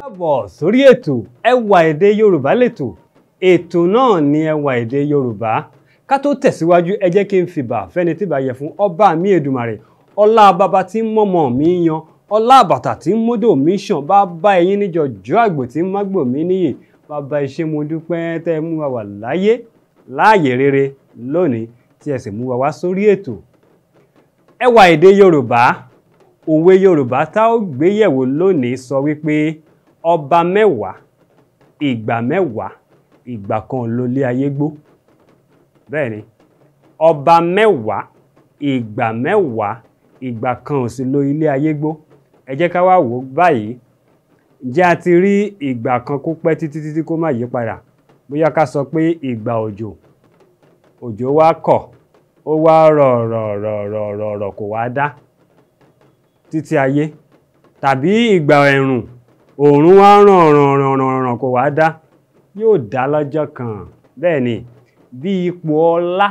Káàbọ̀ sórí ètò ẹwà èdè Yorùbá lètò. Ètò náà ni ẹwà èdè Yorùbá. Ká tó tẹ̀síwájú ẹ jẹ́ kí n fìbà fẹ́ni tí bá yẹ fún ọba mi Èdùmàrè. Ọlá bàbá tí ń mọ̀mọ́ mi yan, ọlá bàtà tí ń módò mi ṣàn, bàbá ẹ̀yin níjọjọ́ àgbò tí ń mágbò mi níyì. Bàbá iṣẹ́ mo dúpẹ́ tẹ́ mú wa wà láàyè rere lónìí tí ẹ sì mú wa wá sórí ètò. Ẹwà èdè Yorùbá. Òwe Yorùbá tá ó gbé yẹ̀wò lónìí sọ wípé ọba mẹ́wàá, ìgbà mẹ́wàá, ìgbà kan ló lé ayé gbó. Bẹ́ẹ̀ni, ọba mẹ́wàá, ìgbà mẹ́wàá, ìgbà kan ò sì lo ilé ayé gbó. Ẹ jẹ́ ká wá wò báyìí. Ǹjẹ́ a ti rí ìgbà kan kó pẹ́ títí kó má yí padà? Bóyá ká sọ pé ìgbà òjò. Òjò wá kọ̀, ó wá rọ̀ kò wá dá títí ayé. Tàbí ìgbà ẹ̀rùn, òòrùn wá ràn kò wá dá. Yóò dá lọ́jọ́ kan. Bẹ́ẹ̀ni, bí ipò ọlá,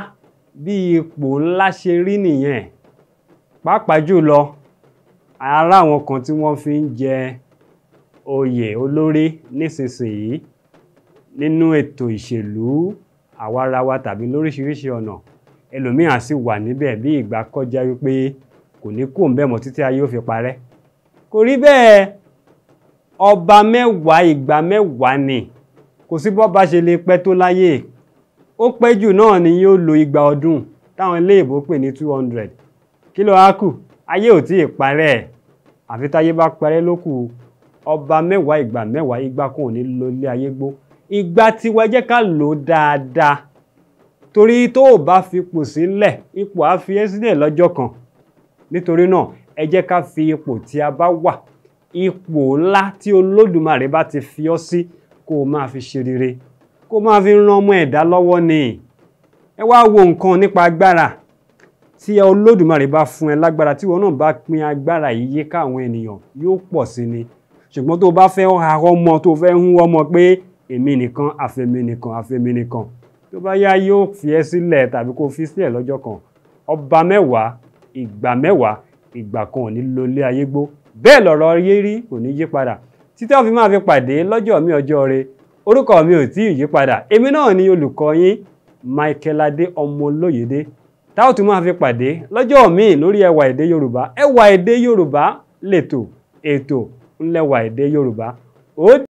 bí ipò ńlá ṣe rí nìyẹn. Pàápàá jùlọ, ará àwọn kan tí wọ́n fi ń jẹ oyè olórí nísinsìnyí nínú ètò ìṣèlú àwarawa tàbí lóríṣiríṣi ọ̀nà. Ẹlòmíràn sì wà níbẹ̀ bí ìgbà kọjá wípé kò ní kúrò ńbẹ̀ mọ́ títí ayé ó fi parẹ́. Kò rí bẹ́ẹ̀. Ọba mẹ́wàá, ìgbà mẹ́wàá ni. Kò sí bọ́ba ṣe lè pẹ́ tó láyé. Ó pẹ́ jù náà ni yóò lo 200 ọdún táwọn eléèbó pè ní 200. Kí ló wá kù? Ayé ò tíì parẹ́. Àfi táyé bá parẹ́ ló kù. Ọba mẹ́wàá, ìgbà mẹ́wàá, ìgbà kan ò ní lo ilé ayé gbó. Ìgbà tiwa jẹ́ ká lò dáadáa. Torí tó ò bá fipò sílẹ̀, ipò á fi ẹ́ sílẹ̀ lọ́jọ́ kan. Nítorí náà, ẹ jẹ́ ká fi ipò tí a bá wà, ipò ńlá tí Olódùmarè bá ti fi ọ́ sí, kó o máa fi ṣe rere, kó o máa fi ran ọmọ ẹ̀dá lọ́wọ́ ni. Ẹ wá wo nǹkan nípa agbára. Tí Olódùmarè bá fún ẹ lágbára, tí ìwọ náà bá pín agbára yìí yé káwọn ènìyàn, yóò pọ̀ sí ni. Ṣùgbọ́n tó bá fẹ́ ha ọmọ, tó fẹ́ hún ọmọ pé èmi nìkan, àfẹ̀mí nìkan, àfẹ̀mí nìkan, tó bá yá yóò fi ẹ́ sílẹ̀ tàbí kó fi sílẹ̀ lọ́jọ́ kan. Ọba mẹ́wàá, ìgbà mẹ́wàá, ìgbà kan ò ní lo ilé ayé gbó. Bẹ́ẹ̀ lọ̀rọ̀ ayé rí, kò ní yí padà. Títí a fi máa fi pàdé lọ́jọ́ mi ọjọ́ re. Orúkọ mi ò tí ì yí padà. Èmi náà ni olùkọ́ yín, Michael Adé Ọmọlóyèdé. Tá ó tún máa fi pàdé lọ́jọ́ mi lórí ẹwà èdè Yorùbá. Ẹwà èdè Yorùbá lètò, ètò ńlẹ̀wà èdè Yorùbá. Ó